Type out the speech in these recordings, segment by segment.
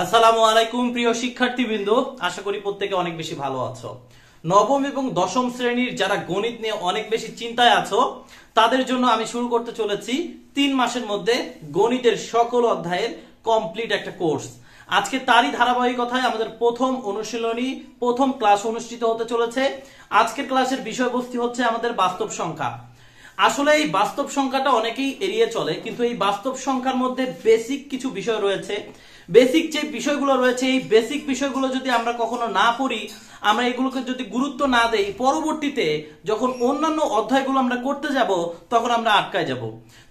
আসসালামু আলাইকুম প্রিয় শিক্ষার্থীবৃন্দ, আশা করি প্রত্যেকে অনেক বেশি ভালো আছো। নবম এবং দশম শ্রেণীর যারা গণিত নিয়ে অনেক বেশি চিন্তায় আছো তাদের জন্য আমি শুরু করতে চলেছি 3 মাসের মধ্যে গণিতের সকল অধ্যায়ের কমপ্লিট একটা কোর্স। আজকে তারই ধারাবাহিকতায় আমাদের প্রথম অনুশীলনী প্রথম ক্লাস অনুষ্ঠিত হতে চলেছে। আজকের ক্লাসের বিষয়বস্তু হচ্ছে আমাদের বাস্তব সংখ্যা। আসলে এই বাস্তব সংখ্যাটা অনেকেই এড়িয়ে চলে, কিন্তু এই বাস্তব সংখ্যার মধ্যে বেসিক কিছু বিষয় রয়েছে। বেসিক যে বিষয়গুলো রয়েছে, এই বেসিক বিষয়গুলো যদি আমরা কখনো না পড়ি, আমরা এগুলোকে যদি গুরুত্ব না দেই, পরবর্তীতে যখন অন্যান্য অধ্যায়গুলো আমরা করতে যাব তখন আমরা আটকায় যাব।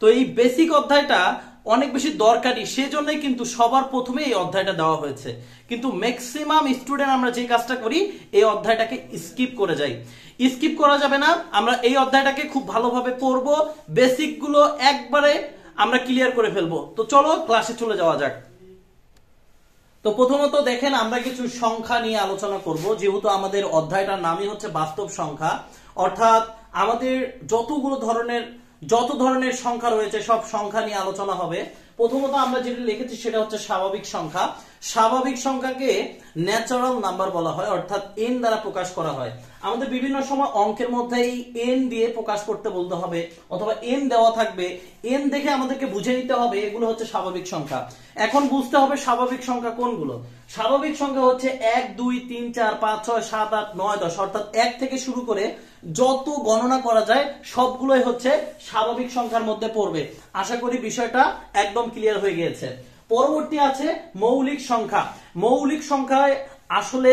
তো এই বেসিক অধ্যায়টা অনেক বেশি দরকারি, সেজন্যই কিন্তু সবার প্রথমে এই অধ্যায়টা দেওয়া হয়েছে। কিন্তু ম্যাক্সিমাম স্টুডেন্ট আমরা যে কাজটা করি, এই অধ্যায়টাকে স্কিপ করে যাই। স্কিপ করা যাবে না, আমরা এই অধ্যায়টাকে খুব ভালোভাবে পড়বো, বেসিক গুলো একবারে আমরা ক্লিয়ার করে ফেলবো। তো চলো ক্লাসে চলে যাওয়া যাক। তো প্রথমত দেখেন, আমরা কিছু সংখ্যা নিয়ে আলোচনা করব, যেহেতু আমাদের অধ্যায়টার নামই হচ্ছে বাস্তব সংখ্যা। অর্থাৎ আমাদের যত ধরনের সংখ্যা রয়েছে সব সংখ্যা নিয়ে আলোচনা হবে। প্রথমত আমরা যেটা লিখেছি সেটা হচ্ছে স্বাভাবিক সংখ্যা। স্বাভাবিক সংখ্যাকে ন্যাচারাল নাম্বার বলা হয়, অর্থাৎ এন দ্বারা প্রকাশ করা হয়। আমাদের বিভিন্ন সময় অঙ্কের মধ্যে এই এন দিয়ে প্রকাশ করতে বলতে হবে, অথবা এন দেওয়া থাকবে, এন দেখে আমাদেরকে বুঝে নিতে হবে এগুলো হচ্ছে স্বাভাবিক সংখ্যা। এখন বুঝতে হবে স্বাভাবিক সংখ্যা কোনগুলো। স্বাভাবিক সংখ্যা হচ্ছে 1 2 3 4 5 6 7 8 9 10, অর্থাৎ 1 থেকে শুরু করে যত গণনা করা যায় সবগুলোই হচ্ছে স্বাভাবিক সংখ্যার মধ্যে পড়বে। আশা করি বিষয়টা একদম ক্লিয়ার হয়ে গিয়েছে। পরবর্তী আছে মৌলিক সংখ্যা। মৌলিক সংখ্যায় আসলে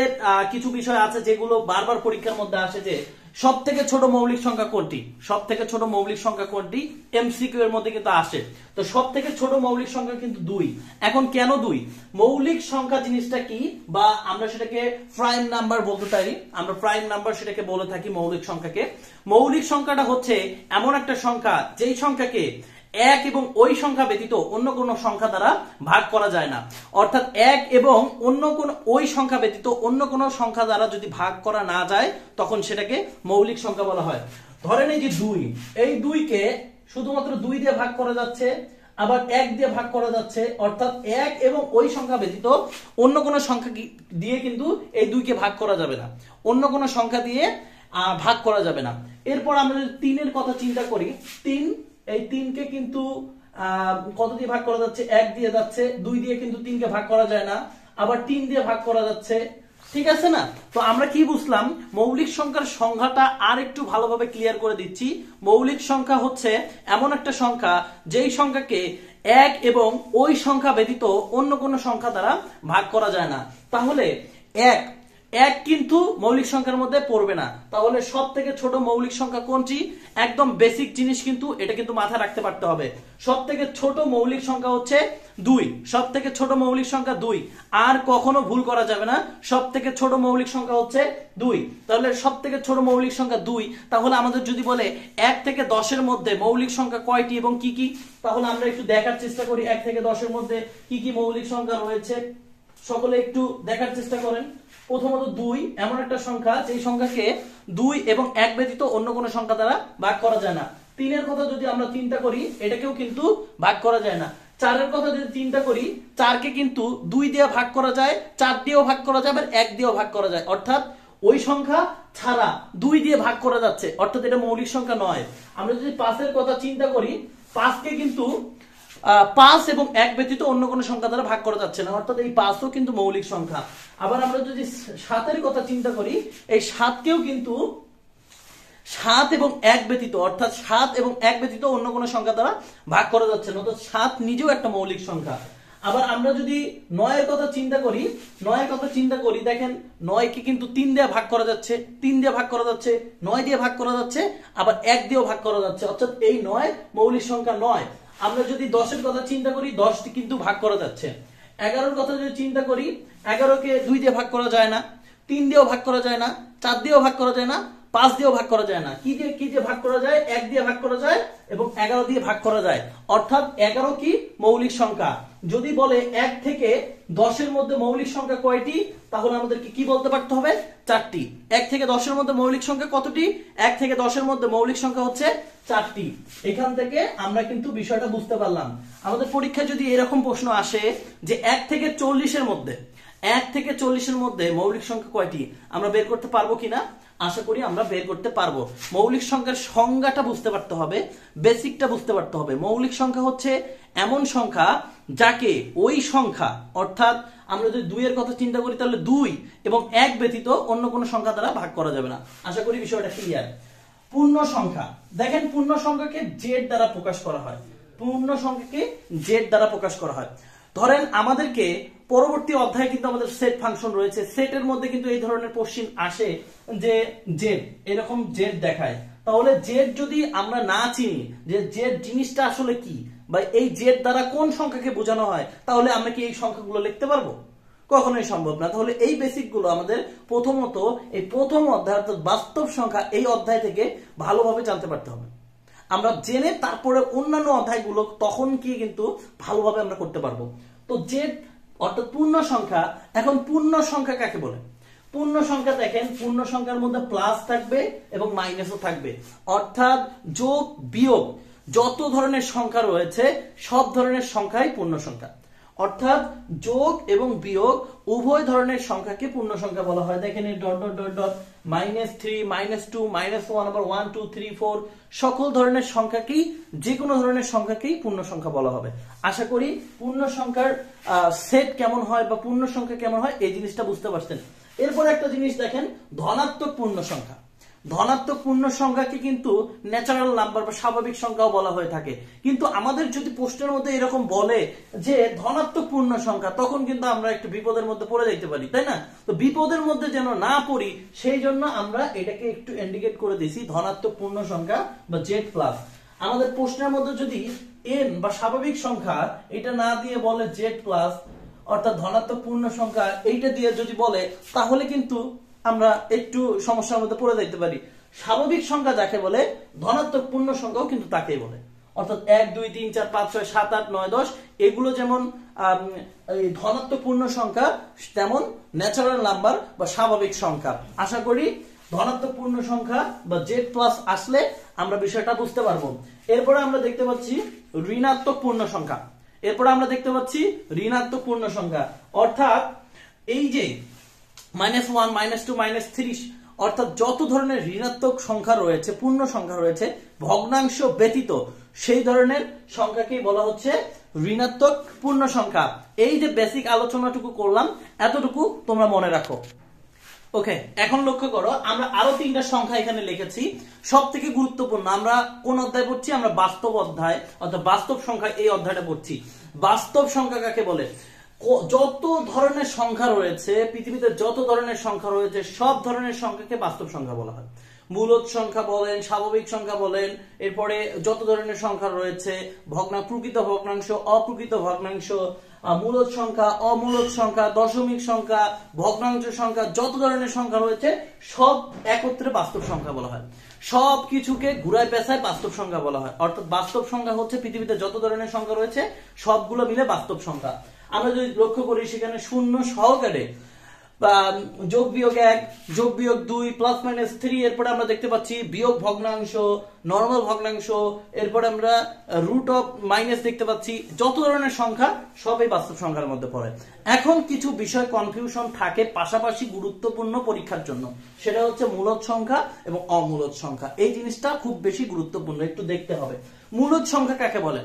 কিছু বিষয় আছে যেগুলো বারবার পরীক্ষার মধ্যে আসে, যে সব থেকে ছোট মৌলিক সংখ্যা কোনটি, সব থেকে ছোট মৌলিক সংখ্যা কোনটি, এমসিকিউ এর মধ্যে কিন্তু আসে। তো সব থেকে ছোট মৌলিক সংখ্যা কিন্তু 2। এখন কেন 2? মৌলিক সংখ্যা জিনিসটা কি, বা আমরা সেটাকে প্রাইম নাম্বার বলতে পারি, আমরা প্রাইম নাম্বার সেটাকে বলে থাকি মৌলিক সংখ্যাকে। মৌলিক সংখ্যাটা হচ্ছে এমন একটা সংখ্যা যেই সংখ্যাকে এক এবং ওই সংখ্যা ব্যতীত অন্য কোন সংখ্যা দ্বারা ভাগ করা যায় না। অর্থাৎ এক এবং অন্য কোন ওই সংখ্যা ব্যতীত অন্য কোন সংখ্যা দ্বারা যদি ভাগ করা না যায় তখন সেটাকে মৌলিক সংখ্যা বলা হয়। ধরেন এই যে 2, এই 2 কে শুধুমাত্র 2 দিয়ে ভাগ করা যাচ্ছে, আবার 1 দিয়ে ভাগ করা যাচ্ছে। অর্থাৎ 1 এবং ওই সংখ্যা ব্যতীত অন্য কোন সংখ্যা দিয়ে কিন্তু এই 2 কে ভাগ করা যাবে না, অন্য কোন সংখ্যা দিয়ে ভাগ করা যাবে না। এরপর আমরা যদি 3 এর কথা চিন্তা করি, 3, এই 3 কে কিন্তু কত দিয়ে ভাগ করা যাচ্ছে? 1 দিয়ে যাচ্ছে। 2 দিয়ে কিন্তু 3 কে ভাগ করা যায় না, আবার 3 দিয়ে ভাগ করা যাচ্ছে। ঠিক আছে না? তো আমরা কি বুঝলাম? মৌলিক সংখ্যার সংজ্ঞাটা আর একটু ভালোভাবে ক্লিয়ার করে দিচ্ছি। মৌলিক সংখ্যা হচ্ছে এমন একটা সংখ্যা যেই সংখ্যাকে এক এবং ওই সংখ্যা ব্যতীত অন্য কোনো সংখ্যা দ্বারা ভাগ করা যায় না। তাহলে এক কিন্তু মৌলিক সংখ্যার মধ্যে পড়বে না। তাহলে সব থেকে ছোট মৌলিক সংখ্যা কোনটি? একদম বেসিক জিনিস, কিন্তু এটা কিন্তু মাথায় রাখতে পারতে হবে। সব থেকে ছোট মৌলিক সংখ্যা হচ্ছে 2। সব থেকে ছোট মৌলিক সংখ্যা 2, আর কখনো ভুল করা যাবে না। সব থেকে ছোট মৌলিক সংখ্যা হচ্ছে 2। তাহলে সব থেকে ছোট মৌলিক সংখ্যা 2। তাহলে আমাদের যদি বলে 1 থেকে 10 এর মধ্যে মৌলিক সংখ্যা কয়টি এবং কি কি, তাহলে আমরা একটু দেখার চেষ্টা করি 1 থেকে 10 এর মধ্যে কি কি মৌলিক সংখ্যা রয়েছে। সকলে একটু দেখার চেষ্টা করেন। প্রথমত 2 এমন একটা সংখ্যা যেই সংখ্যাকে 2 এবং 1 ব্যতীত অন্য কোনো সংখ্যা দ্বারা ভাগ করা যায় না। 3 এর কথা যদি আমরা চিন্তা করি, এটাকেও কিন্তু ভাগ করা যায় না। 4 এর কথা যদি চিন্তা করি, 4 কে কিন্তু 2 দিয়ে ভাগ করা যায়, 4 দিয়েও ভাগ করা যায়, আবার 1 দিয়েও ভাগ করা যায়। অর্থাৎ ওই সংখ্যা ছাড়া 2 দিয়ে ভাগ করা যাচ্ছে, অর্থাৎ এটা মৌলিক সংখ্যা নয়। আমরা যদি 5 এর কথা চিন্তা করি, 5 কে কিন্তু 5 এবং 1 ব্যতীত অন্য কোনো সংখ্যা দ্বারা ভাগ করা যাচ্ছে না, অর্থাৎ এই 5ও কিন্তু মৌলিক সংখ্যা। আবার আমরা যদি 7 এর কথা চিন্তা করি, এই 7 কেও কিন্তু 7 এবং 1 ব্যতীত, অর্থাৎ 7 এবং 1 ব্যতীত অন্য কোনো সংখ্যা দ্বারা ভাগ করা যাচ্ছে না, অর্থাৎ 7 নিজেও একটা মৌলিক সংখ্যা। আবার আমরা যদি 9 এর কথা চিন্তা করি, দেখেন 9 কে কিন্তু 3 দিয়ে ভাগ করা যাচ্ছে, 3 দিয়ে ভাগ করা যাচ্ছে, 9 দিয়ে ভাগ করা যাচ্ছে, আবার 1 দিয়েও ভাগ করা যাচ্ছে, অর্থাৎ এই 9 মৌলিক সংখ্যা 9। আমরা যদি 10 এর কথা চিন্তা করি, 10 টি কিন্তু ভাগ করা যাচ্ছে। 11 এর কথা যদি চিন্তা করি, 11 কে 2 দিয়ে ভাগ করা যায় না, 3 দিয়েও ভাগ করা যায় না, 4 দিয়েও ভাগ করা যায় না, 5 দিয়েও ভাগ করা যায় না। কি দিয়ে ভাগ করা যায়? 1 দিয়ে ভাগ করা যায় এবং 11 দিয়ে ভাগ করা যায়। অর্থাৎ 11 কি মৌলিক সংখ্যা। যদি বলে 1 থেকে 10 এর মধ্যে মৌলিক সংখ্যা কয়টি, তাহলে আমাদেরকে কি বলতে পারতে হবে? 4টি। 1 থেকে 10 এর মধ্যে মৌলিক সংখ্যা কতটি? 1 থেকে 10 এর মধ্যে মৌলিক সংখ্যা হচ্ছে 4টি। এখান থেকে আমরা কিন্তু বিষয়টা বুঝতে পারলাম। আমাদের পরীক্ষায় যদি এরকম প্রশ্ন আসে যে 1 থেকে 40 এর মধ্যে 1 থেকে 40 এর মধ্যে মৌলিক সংখ্যা কয়টি, আমরা বের করতে পারবো কিনা? আশা করি আমরা বের করতে পারবো। মৌলিক সংখ্যার সংজ্ঞাটা বুঝতে পারতে হবে, বেসিকটা বুঝতে পারতে হবে। মৌলিক সংখ্যা হচ্ছে এমন সংখ্যা যাকে ওই সংখ্যা, অর্থাৎ আমরা যদি 2 এর কথা চিন্তা করি তাহলে 2 এবং 1 ব্যতীত অন্য কোনো সংখ্যা দ্বারা ভাগ করা যাবে না। আশা করি বিষয়টা ক্লিয়ার। পূর্ণ সংখ্যা, দেখেন পূর্ণ সংখ্যাকে জেড দ্বারা প্রকাশ করা হয়। পূর্ণ সংখ্যাকে জেড দ্বারা প্রকাশ করা হয়। ধরেন আমাদেরকে পরবর্তী অধ্যায়ে কিন্তু আমাদের সেট ফাংশন রয়েছে, সেটের মধ্যে কিন্তু এই ধরনের কোশ্চেন আসে যে জেড এরকম জেড দেখায়। তাহলে জেড যদি আমরা না চিনি যে জেড জিনিসটা আসলে কি, বা এই জেড দ্বারা কোন সংখ্যাকে বোঝানো হয়, তাহলে আমরা কি এই সংখ্যাগুলো লিখতে পারবো? কখনোই সম্ভব না। তাহলে এই বেসিক গুলো আমাদের প্রথমত এই প্রথম অধ্যায় অর্থাৎ বাস্তব সংখ্যা এই অধ্যায় থেকে ভালোভাবে জানতে পারতে হবে। আমরা জেনে তারপরে অন্যান্য অধ্যায়গুলো তখন কি কিন্তু ভালোভাবে আমরা করতে পারবো। তো জেড অর্থাৎ পূর্ণ সংখ্যা। এখন পূর্ণ সংখ্যা কাকে বলে? পূর্ণ সংখ্যা দেখেন, পূর্ণ সংখ্যার মধ্যে প্লাস থাকবে এবং মাইনাসও থাকবে, অর্থাৎ যোগ বিয়োগ যত ধরনের সংখ্যা রয়েছে সব ধরনের সংখ্যাই পূর্ণ সংখ্যা। অর্থাৎ যোগ এবং বিয়োগ উভয় ধরনের সংখ্যাকে পূর্ণ সংখ্যা বলা হয়। দেখেন এই ডট ডট ডট ডট -3 -2 -1 আবার 1 2 3 4 সকল ধরনের সংখ্যাকেই, যে কোনো ধরনের সংখ্যাকেই পূর্ণ সংখ্যা বলা হবে। আশা করি পূর্ণ সংখ্যার সেট কেমন হয় বা পূর্ণ সংখ্যা কেমন হয় এই জিনিসটা বুঝতে পারছেন। এরপর একটা জিনিস দেখেন, ধনাত্মক পূর্ণ সংখ্যা। ধনাত্মক পূর্ণ সংখ্যাকে কিন্তু ন্যাচারাল নাম্বার বা স্বাভাবিক সংখ্যাও বলা হয়ে থাকে। কিন্তু আমাদের যদি প্রশ্নের মধ্যে এরকম বলে যে ধনাত্মক পূর্ণ সংখ্যা, তখন কিন্তু আমরা একটু বিপদের মধ্যে পড়ে যেতে পারি, তাই না? তো বিপদের মধ্যে যেন না পড়ি সেই জন্য আমরা এটাকে একটু ইন্ডিকেট করে দিছি ধনাত্মক পূর্ণ সংখ্যা বা জেড প্লাস। আমাদের প্রশ্নের মধ্যে যদি এন বা স্বাভাবিক সংখ্যা এটা না দিয়ে বলে জেড প্লাস অর্থাৎ ধনাত্মক পূর্ণ সংখ্যা এইটা দিয়ে যদি বলে, তাহলে কিন্তু আমরা একটু সমস্যার মধ্যে পড়ে যেতে পারি। স্বাভাবিক সংখ্যা যাকে বলে ধনাত্মক পূর্ণ সংখ্যাও কিন্তু তাকেই বলে। অর্থাৎ 1 2 3 4 5 6 7 8 9 10 এগুলো যেমন ধনাত্মক পূর্ণ সংখ্যা, তেমন ন্যাচারাল নাম্বার বা স্বাভাবিক সংখ্যা। আশা করি ধনাত্মক পূর্ণ সংখ্যা বা জেড প্লাস আসলে আমরা বিষয়টা বুঝতে পারবো। এরপরে আমরা দেখতে পাচ্ছি ঋণাত্মক পূর্ণ সংখ্যা। এরপরে আমরা দেখতে পাচ্ছি ঋণাত্মক পূর্ণ সংখ্যা, অর্থাৎ এই যে -1 -2 -3 অর্থাৎ যত ধরনের ঋণাত্মক সংখ্যা রয়েছে, পূর্ণ সংখ্যা রয়েছে ভগ্নাংশ ব্যতীত, সেই ধরনের সংখ্যাকেই বলা হচ্ছে ঋণাত্মক পূর্ণ সংখ্যা। এই যে বেসিক আলোচনাটুকু করলাম এতটুকু তোমরা মনে রাখো। ওকে, এখন লক্ষ্য করো আমরা আরো 3টা সংখ্যা এখানে লিখেছি। সব থেকে গুরুত্বপূর্ণ, আমরা কোন অধ্যায় পড়ছি? আমরা বাস্তব অধ্যায় অর্থাৎ বাস্তব সংখ্যা এই অধ্যায়টা পড়ছি। বাস্তব সংখ্যা কাকে বলে? যত ধরনের সংখ্যা রয়েছে পৃথিবীতে, যত ধরনের সংখ্যা রয়েছে সব ধরনের সংখ্যাকে বাস্তব সংখ্যা বলা হয়। মূলদ সংখ্যা বলেন, স্বাভাবিক সংখ্যা বলেন, এরপরে যত ধরনের সংখ্যা রয়েছে প্রকৃত ভগ্নাংশ, অপ্রকৃত ভগ্নাংশ, মূলদ সংখ্যা, অমূলদ সংখ্যা, দশমিক সংখ্যা, ভগ্নাংশ সংখ্যা, যত ধরনের সংখ্যা রয়েছে সব একত্রে বাস্তব সংখ্যা বলা হয়। সব কিছুকে ঘুরায় পেঁচায় বাস্তব সংখ্যা বলা হয়। অর্থাৎ বাস্তব সংখ্যা হচ্ছে পৃথিবীতে যত ধরনের সংখ্যা রয়েছে সবগুলো মিলে বাস্তব সংখ্যা। আমরা যদি লক্ষ্য করি সেখানে শূন্য সহকারে যোগ বিয়োগ 1 যোগ বিয়োগ 2 প্লাস মাইনাস 3, এরপরে আমরা দেখতে পাচ্ছি বিয়োগ ভগ্নাংশ, নরমাল ভগ্নাংশ, এরপরে আমরা রুট অফ মাইনাস দেখতে পাচ্ছি। যত ধরনের সংখ্যা সবই বাস্তব সংখ্যার মধ্যে পড়ে। এখন কিছু বিষয় কনফিউশন থাকে পাশাপাশি গুরুত্বপূর্ণ পরীক্ষার জন্য, সেটা হচ্ছে মূলদ সংখ্যা এবং অমূলদ সংখ্যা। এই জিনিসটা খুব বেশি গুরুত্বপূর্ণ, একটু দেখতে হবে। মূলদ সংখ্যা কাকে বলে?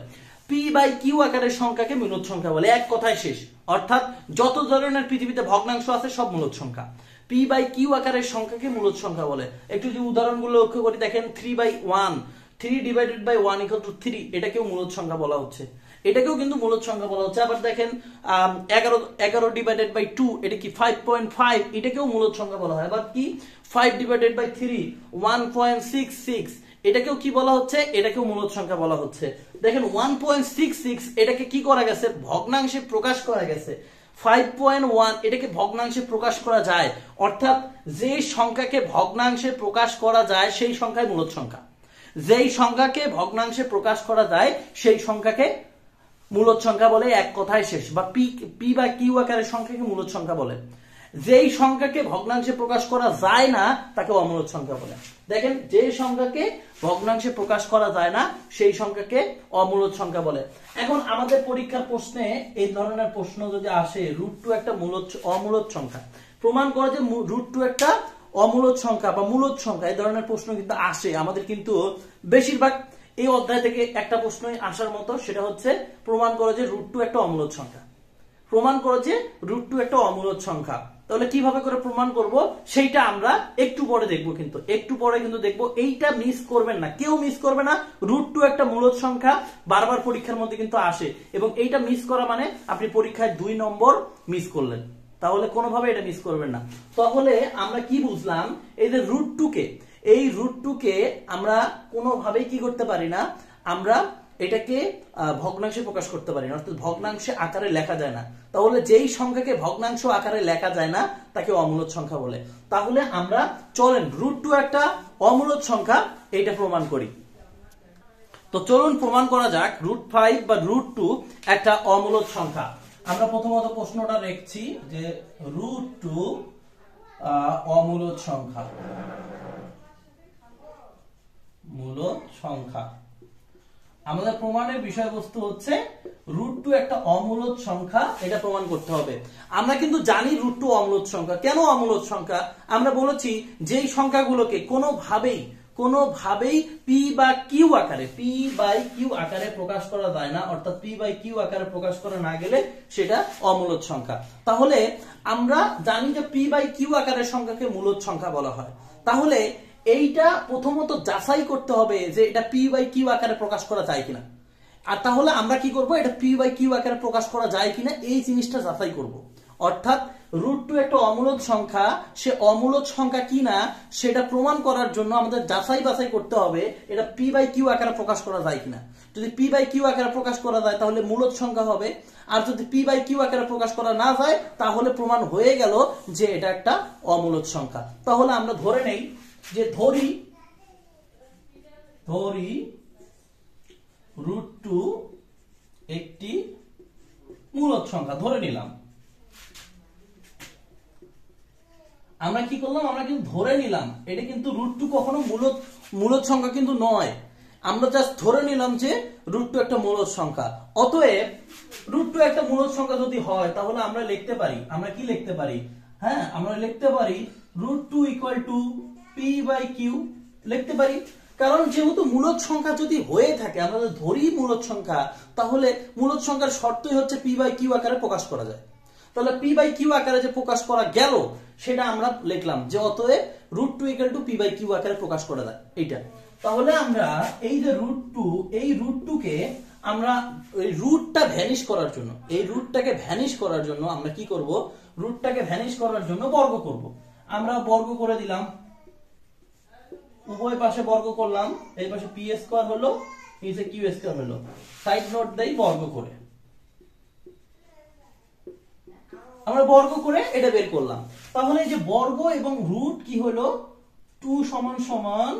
p/q আকারের সংখ্যাকে মূলদ সংখ্যা বলে, এক কথায় শেষ। অর্থাৎ যত ধরনের পৃথিবীতে ভগ্নাংশ আছে সব মূলদ সংখ্যা। p/q আকারের সংখ্যাকে মূলদ সংখ্যা বলে। একটু যদি উদাহরণগুলো লক্ষ্য করি, দেখেন 3/1, 3 ডিভাইডেড বাই 1 ইকুয়াল টু 3, এটাকেও মূলদ সংখ্যা বলা হচ্ছে। এটাকেও কিন্তু মূলদ সংখ্যা বলা হচ্ছে। আবার দেখেন 11 ডিভাইডেড বাই 2, এটা কি 5.5, এটাকেও মূলদ সংখ্যা বলা হয়। আবার কি 5 ডিভাইডেড বাই 3, 1.66, এটাকেও কি বলা হচ্ছে? এটাকেও মূলদ সংখ্যা বলা হচ্ছে। দেখেন 1.66 এটাকে কি করা গেছে? ভগ্নাংশে প্রকাশ করা গেছে। 5.1 এটাকে ভগ্নাংশে প্রকাশ করা যায়। অর্থাৎ যে সংখ্যাকে ভগ্নাংশে প্রকাশ করা যায় সেই সংখ্যাই মূলদ সংখ্যা। যেই সংখ্যাকে ভগ্নাংশে প্রকাশ করা যায় সেই সংখ্যাকে মূলদ সংখ্যা বলে, এক কথায় শেষ। বা পি পি বা কিউ আকারের সংখ্যাকে মূলদ সংখ্যা বলে। যেই সংখ্যাকে ভগ্নাংশে প্রকাশ করা যায় না তাকে অমূলদ সংখ্যা বলে। দেখেন, যে সংখ্যাকে ভগ্নাংশে প্রকাশ করা যায় না সেই সংখ্যাকে অমূলদ সংখ্যা বলে। এখন আমাদের পরীক্ষার প্রশ্নে এই ধরনের প্রশ্ন যদি আসে, √2 একটা অমূলদ সংখ্যা, প্রমাণ করে যে √2 একটা অমূলদ সংখ্যা বা মূলদ সংখ্যা, এই ধরনের প্রশ্ন কিন্তু আসে আমাদের। কিন্তু বেশিরভাগ এই অধ্যায় থেকে একটা প্রশ্নই আসার মতো, সেটা হচ্ছে প্রমাণ করে যে √2 একটা অমূলদ সংখ্যা। প্রমাণ করে যে √2 একটা অমূলদ সংখ্যা। তাহলে কিভাবে করে প্রমাণ করব সেইটা আমরা একটু পরে দেখবো। কিন্তু একটু পরে কিন্তু দেখবো, এইটা মিস করবেন না, কেউ মিস করবে না। √2 একটা মূলদ সংখ্যা বারবার পরীক্ষার মধ্যে কিন্তু আসে, এবং এইটা মিস করা মানে আপনি পরীক্ষায় 2 নম্বর মিস করলেন। তাহলে কোনোভাবে এটা মিস করবেন না। তাহলে আমরা কি বুঝলাম, এই যে √2 কে আমরা কোনোভাবেই কি করতে পারি না, আমরা এটাকে ভগ্নাংশে প্রকাশ করতে পারি না, অর্থাৎ ভগ্নাংশে আকারে লেখা যায় না। তাহলে যেই সংখ্যাকে ভগ্নাংশ আকারে লেখা যায় না তাকে অমূলদ সংখ্যা বলে। তাহলে আমরা চলেন √2 একটা অমূলদ সংখ্যা এইটা প্রমাণ করি। তো চলুন প্রমাণ করা যাক √5 বা √2 একটা অমূলদ সংখ্যা। আমরা প্রথমত প্রশ্নটা লিখছি যে √2 অমূলদ সংখ্যা, মূলদ সংখ্যা। আমাদের প্রমাণের বিষয়বস্তু হচ্ছে √2 একটা অমূলদ সংখ্যা, এটা প্রমাণ করতে হবে। আমরা কিন্তু জানি √2 অমূলদ সংখ্যা। কেন অমূলদ সংখ্যা? আমরা বলেছি যেই সংখ্যাগুলোকে কোনোভাবেই পি বা কিউ আকারে প্রকাশ করা যায় না, অর্থাৎ পি বাই কিউ আকারে প্রকাশ করা না গেলে সেটা অমূলদ সংখ্যা। তাহলে আমরা জানি যে পি বাই কিউ আকারের সংখ্যাকে মূলদ সংখ্যা বলা হয়। তাহলে এইটা প্রথমত যাচাই করতে হবে যে এটা পি বাই কিউ আকারে প্রকাশ করা যায় কিনা। আর তাহলে আমরা কি করব, এটা পি বাই কিউ আকারে প্রকাশ করা যায় কিনা এই জিনিসটা যাচাই করব। অর্থাৎ √2 একটা অমূলদ সংখ্যা, সে অমূলদ সংখ্যা কিনা সেটা প্রমাণ করার জন্য আমাদের যাচাই বাছাই করতে হবে এটা পি বাই কিউ আকারে প্রকাশ করা যায় কিনা। যদি পি বাই কিউ আকারে প্রকাশ করা যায় তাহলে মূলদ সংখ্যা হবে, আর যদি পি বাই কিউ আকারে প্রকাশ করা না যায় তাহলে প্রমাণ হয়ে গেল যে এটা একটা অমূলদ সংখ্যা। তাহলে আমরা ধরে নেই যে ধরি √2 একটি মূলদ সংখ্যা ধরে নিলাম। আমরা কি করলাম, আমরা কিন্তু ধরে নিলাম, এটা কিন্তু √2 কখনো মূলদ সংখ্যা কিন্তু নয়। আমরা জাস্ট ধরে নিলাম যে √2 একটা মূলদ সংখ্যা। অতএব √2 একটা মূলদ সংখ্যা যদি হয় তাহলে আমরা লিখতে পারি, আমরা কি লিখতে পারি, হ্যাঁ আমরা লিখতে পারি √2 p বাই কিউ লিখতে পারি। কারণ যেহেতু মূলদ সংখ্যা যদি হয়ে থাকে, আমরা ধরি মূলদ সংখ্যা, তাহলে মূলদ সংখ্যার শর্তই হচ্ছে পি বাই কিউ আকারে প্রকাশ করা যায়। তাহলে পি বাই কিউ আকারে যে প্রকাশ করা গেল সেটা আমরা লিখলাম যে অতএব √2 p বাই কিউ আকারে প্রকাশ করা যায় এইটা। তাহলে আমরা এই যে √2 কে আমরা এই রুটটা ভ্যানিশ করার জন্য, এই রুটটাকে ভ্যানিশ করার জন্য আমরা কি করব, রুটটাকে ভ্যানিশ করার জন্য বর্গ করব। আমরা বর্গ করে দিলাম, উভয় পাশে বর্গ করলাম, এই পাশে পি স্কয়ার হলো, নিচে কিউ স্কয়ার হলো, সাইড নোট দেই বর্গ করে, আমরা বর্গ করে এটা বের করলাম। তাহলে এই যে বর্গ এবং রুট কি হলো, 2 সমান সমান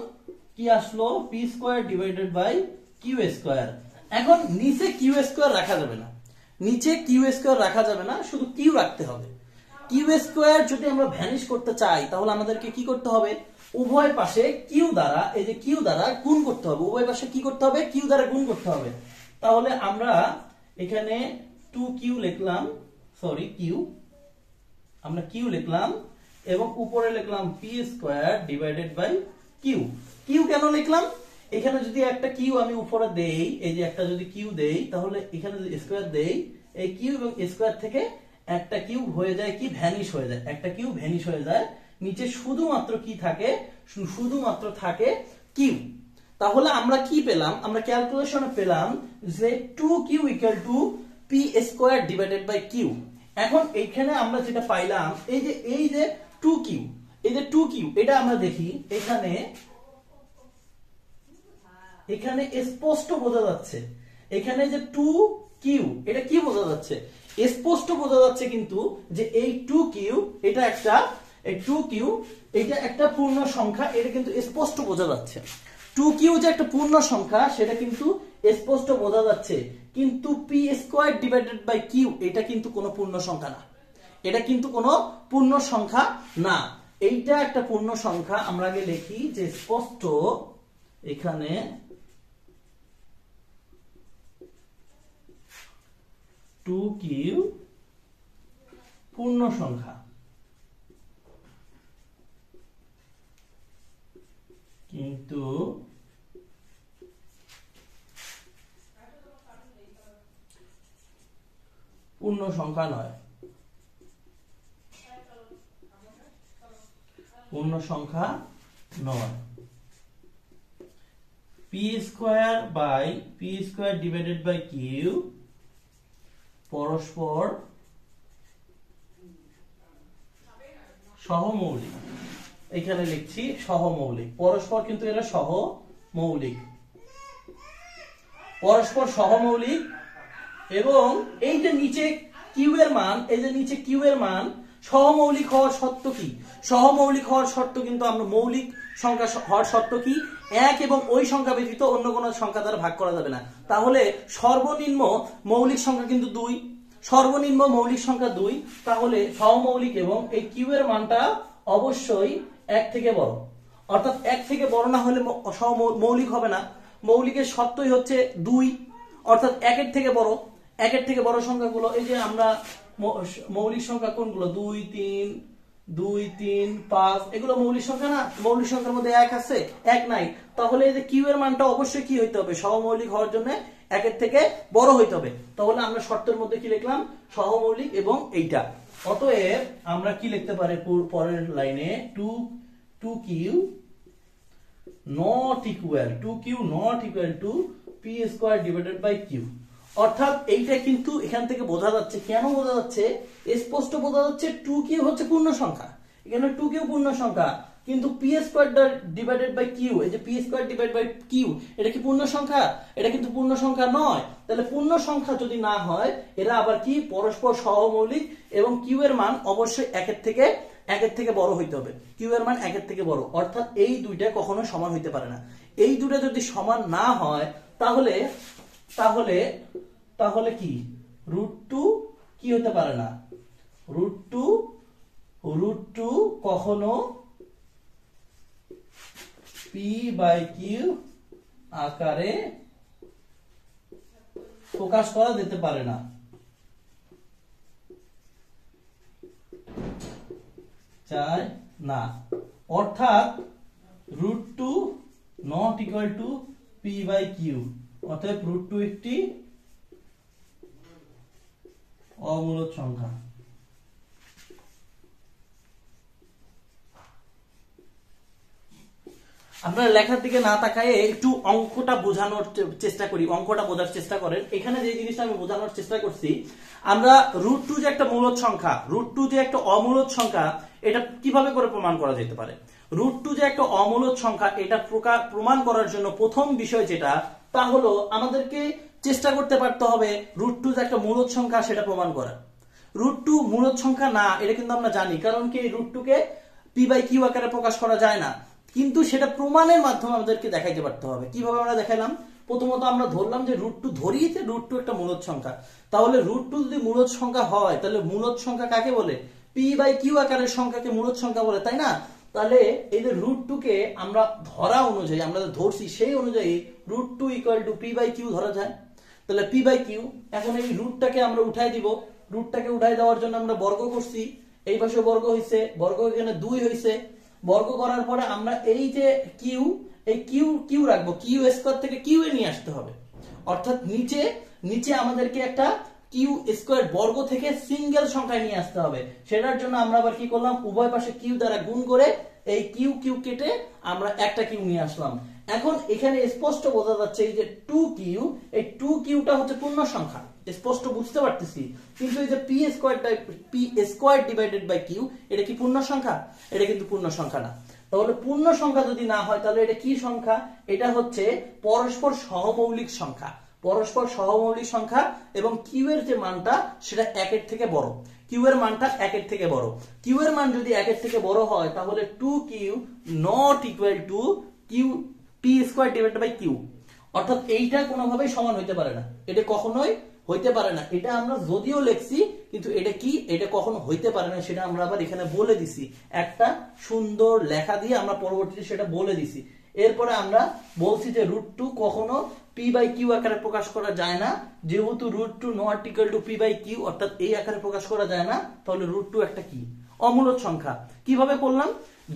কি আসলো, p square divided by q square. এখন নিচে কিউ স্কয়ার রাখা যাবে না, নিচে কিউ স্কয়ার রাখা যাবে না, শুধু কিউ রাখতে হবে। কিউ স্কয়ার যদি আমরা ভ্যানিশ করতে চাই তাহলে আমাদেরকে কি করতে হবে, উভয় পাশে কিউ দ্বারা, এই যে কিউ দ্বারা গুণ করতে হবে, উভয় পাশে কি করতে হবে, কিউ দ্বারা গুণ করতে হবে। তাহলে আমরা এখানে 2q লিখলাম, সরি কিউ, আমরা কিউ লিখলাম এবং উপরে লিখলাম p square divided by q. Q কেন লিখলাম, এখানে যদি একটা কিউ আমি উপরে দেই, এই যে একটা যদি কিউ দেই তাহলে এখানে যদি স্কয়ার দেই, এই কিউ এবং স্কয়ার থেকে একটা কিউ হয়ে যায় কি, ভ্যানিশ হয়ে যায়, একটা কিউ ভ্যানিশ হয়ে যায়, নিচে শুধুমাত্র কি থাকে, শুধুমাত্র থাকে কিউ। তাহলে আমরা কি পেলাম, আমরা ক্যালকুলেশনে পেলাম যে 2q = p square divided by q. এখন এইখানে আমরা যেটা পাইলাম, এই যে 2q, এই যে 2q, এটা আমরা দেখি এখানে স্পষ্ট বোঝা যাচ্ছে, এখানে যে 2q এটা কি বোঝা যাচ্ছে, স্পষ্ট বোঝা যাচ্ছে কিন্তু যে এই 2q এটা একটা, এই 2q এটা একটা পূর্ণ সংখ্যা, এটা কিন্তু স্পষ্ট বোঝা যাচ্ছে। 2q যে একটা পূর্ণ সংখ্যা সেটা কিন্তু স্পষ্ট বোঝা যাচ্ছে, কিন্তু p square divided by q এটা কিন্তু কোনো পূর্ণ সংখ্যা না, এটা কিন্তু কোনো পূর্ণ সংখ্যা না। এইটা একটা পূর্ণ সংখ্যা। আমরা আগে লিখি যে স্পষ্ট এখানে টু কিউ পূর্ণ সংখ্যা, কিন্তু পূর্ণ সংখ্যা নয়, পূর্ণ সংখ্যা নয়। P square divided by q পরস্পর সহমৌলিক। এখানে লিখছি সহমৌলিক, পরস্পর কিন্তু এরা সহমৌলিক, পরস্পর সহমৌলিক। এবং এই যে নিচে কিউ এর মান, এই যে নিচে কিউ এর মান সহমৌলিক হওয়ার শর্ত কি? সহমৌলিক হওয়ার শর্ত কিন্তু আমরা মৌলিক সংখ্যা হওয়ার শর্ত কি? এক এবং ওই সংখ্যা ব্যতীত অন্য কোনো সংখ্যা দ্বারা ভাগ করা যাবে না। তাহলে সর্বনিম্ন মৌলিক সংখ্যা কিন্তু 2, সর্বনিম্ন মৌলিক সংখ্যা 2। তাহলে সহমৌলিক এবং এই কিউ এর মানটা অবশ্যই 1 থেকে বড়, অর্থাৎ 1 থেকে বড় না হলে মৌলিক হবে না। মৌলিকের শর্তই হচ্ছে 2, অর্থাৎ 1 এর থেকে বড়। 1 এর থেকে বড় সংখ্যাগুলো এই যে আমরা মৌলিক সংখ্যা কোনগুলো 2, 3, 5 এগুলো মৌলিক সংখ্যা না? মৌলিক সংখ্যার মধ্যে 1 আছে? 1 নাই। তাহলে এই যে কিউ এর মানটা অবশ্যই কি হইতে হবে? সহমৌলিক হওয়ার জন্য 1 এর থেকে বড় হইতে হবে। তাহলে আমরা শর্তের মধ্যে কি লিখলাম? সহমৌলিক এবং এইটা। অতএব আমরা কি লিখতে পারি পরের লাইনে? 2q not equal to p square divided by q। অর্থাৎ এইটা কিন্তু এখান থেকে বোঝা যাচ্ছে, কেন বোঝা যাচ্ছে? স্পষ্ট বোঝা যাচ্ছে 2q হচ্ছে পূর্ণ সংখ্যা, এখানে 2q পূর্ণ সংখ্যা, কিন্তু p square divided by q, এই যে p square divided by q এটা কি পূর্ণ সংখ্যা? এটা কিন্তু পূর্ণ সংখ্যা নয়। তাহলে পূর্ণ সংখ্যা যদি না হয় এরা আবার কি? পরস্পর সহমৌলিক এবং q এর মান অবশ্যই 1 এর থেকে বড় হইতে হবে। q এর মান 1 এর থেকে বড়, অর্থাৎ এই দুইটা কখনো সমান হইতে পারে না। এই দুইটা যদি সমান না হয় তাহলে তাহলে তাহলে কি √2 কি হতে পারে না? √2 কখনো p/q আকারে প্রকাশ করা যেতে পারে না। চাই না, অর্থাৎ √2 not equal to p/q, অতএব √2 একটি অমূলদ সংখ্যা। আপনারা লেখার দিকে না তাকায় একটু অঙ্কটা বোঝানোর চেষ্টা করি, অঙ্কটা বোঝার চেষ্টা করেন। এখানে যে জিনিসটা আমি বোঝানোর চেষ্টা করছি, আমরা √2 যে একটা মূলদ সংখ্যা, √2 যে একটা অমূলদ সংখ্যা, এটা কিভাবে করে প্রমাণ করা যেতে পারে? √2 যে একটা অমূলদ সংখ্যা এটা প্রমাণ করার জন্য প্রথম বিষয় যেটা, তা হলো আমাদেরকে চেষ্টা করতে পারতে হবে √2 যে একটা মূলদ সংখ্যা সেটা প্রমাণ করা। √2 মূলদ সংখ্যা না এটা কিন্তু আমরা জানি, কারণ কি √2 কে p/q আকারে প্রকাশ করা যায় না, কিন্তু সেটা প্রমাণের মাধ্যমে আমাদেরকে দেখাইতে পারতে হবে। কিভাবে আমরা দেখাইলাম? প্রথমত আমরা ধরলাম যে √2 ধরিয়ে যে √2 একটা মূলদ সংখ্যা। তাহলে √2 যদি মূলদ সংখ্যা হয় তাহলে মূলদ সংখ্যা কাকে বলে? p/q আকারের সংখ্যাকে মূলদ সংখ্যা বলে, তাই না? তাহলে এই যে √2 কে আমরা ধরা অনুযায়ী, আমরা ধরছি সেই অনুযায়ী √2 ইকুয়াল টু p/q ধরা যায়। তাহলে p/q, এখন এই রুটটাকে আমরা উঠাই দিব। রুটটাকে উঠাই দেওয়ার জন্য আমরা বর্গ করছি, এই পাশে বর্গ হইছে, বর্গ এখানে 2 হইছে। বর্গ করার পরে আমরা এই যে কিউ, এই কিউ রাখবো, কিউ স্কয়ার থেকে কিউ এ নিয়ে আসতে হবে। অর্থাৎ নিচে আমাদেরকে একটা কিউ স্কয়ার বর্গ থেকে সিঙ্গেল সংখ্যায় নিয়ে আসতে হবে। সেটার জন্য আমরা আবার কি করলাম? উভয় পাশে কিউ দ্বারা গুণ করে এই কিউ কেটে আমরা একটা কিউ নিয়ে আসলাম। এখন এখানে স্পষ্ট বোঝা যাচ্ছে এই যে 2q, এই 2qটা হচ্ছে পূর্ণ সংখ্যা, স্পষ্ট বুঝতে পারতেছি। কিন্তু এই যে p square divided by q এটা কি পূর্ণ সংখ্যা? এটা কিন্তু পূর্ণ সংখ্যা না। তাহলে পূর্ণ সংখ্যা যদি না হয় তাহলে এটা কি সংখ্যা? এটা হচ্ছে পরস্পর সহমৌলিক সংখ্যা, পরস্পর সহমৌলিক সংখ্যা। এবং q এর যে মানটা সেটা 1 এর থেকে বড়, q এর মানটা 1 এর থেকে বড়। q এর মান যদি 1 এর থেকে বড় হয় তাহলে 2q not equal to p square divided by q, অর্থাৎ এইটা কোনোভাবেই সমান হইতে পারে না, এটা কখনোই হইতে পারে না। এটা আমরা যদিও লেখছি কিন্তু এটা কি, এটা কখনো হইতে পারে না সেটা আমরা আবার এখানে বলে দিছি, একটা সুন্দর লেখা দিয়ে আমরা পরবর্তীতে সেটা বলে দিছি। এরপরে আমরা বলছি যে √2 কখনো p বাই কিউ আকারে প্রকাশ করা যায় না, যেহেতু √2 not equal to p by q, অর্থাৎ এই আকারে প্রকাশ করা যায় না, তাহলে √2 একটা কি অমূলদ সংখ্যা। কিভাবে করলাম,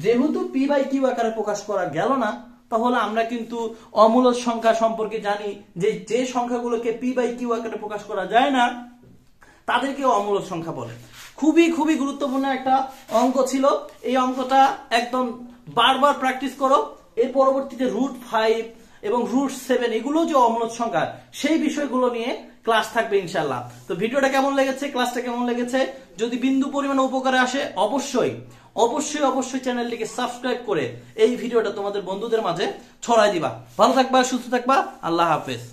যেহেতু p বাই কিউ আকারে প্রকাশ করা গেল না, তাহলে আমরা কিন্তু অমূলদ সংখ্যা সম্পর্কে জানি যে যে সংখ্যাগুলোকে p বাই কিউ আকারে প্রকাশ করা যায় না তাদেরকে অমূলদ সংখ্যা বলে। খুবই খুবই গুরুত্বপূর্ণ একটা অঙ্ক ছিল, এই অঙ্কটা একদম বারবার প্র্যাকটিস করো। এর পরবর্তীতে √5 এবং √7 এগুলো যে অমূলদ সংখ্যা সেই বিষয়গুলো নিয়ে ক্লাস থাকবে ইনশাআল্লাহ। তো ভিডিওটা কেমন লেগেছে, ক্লাসটা কেমন লেগেছে, যদি বিন্দু পরিমাণে উপকারে আসে অবশ্যই অবশ্যই অবশ্যই চ্যানেলটিকে সাবস্ক্রাইব করে এই ভিডিওটা তোমাদের বন্ধুদের মাঝে ছড়াই দিবা। ভালো থাকবা, সুস্থ থাকবা, আল্লাহ হাফেজ।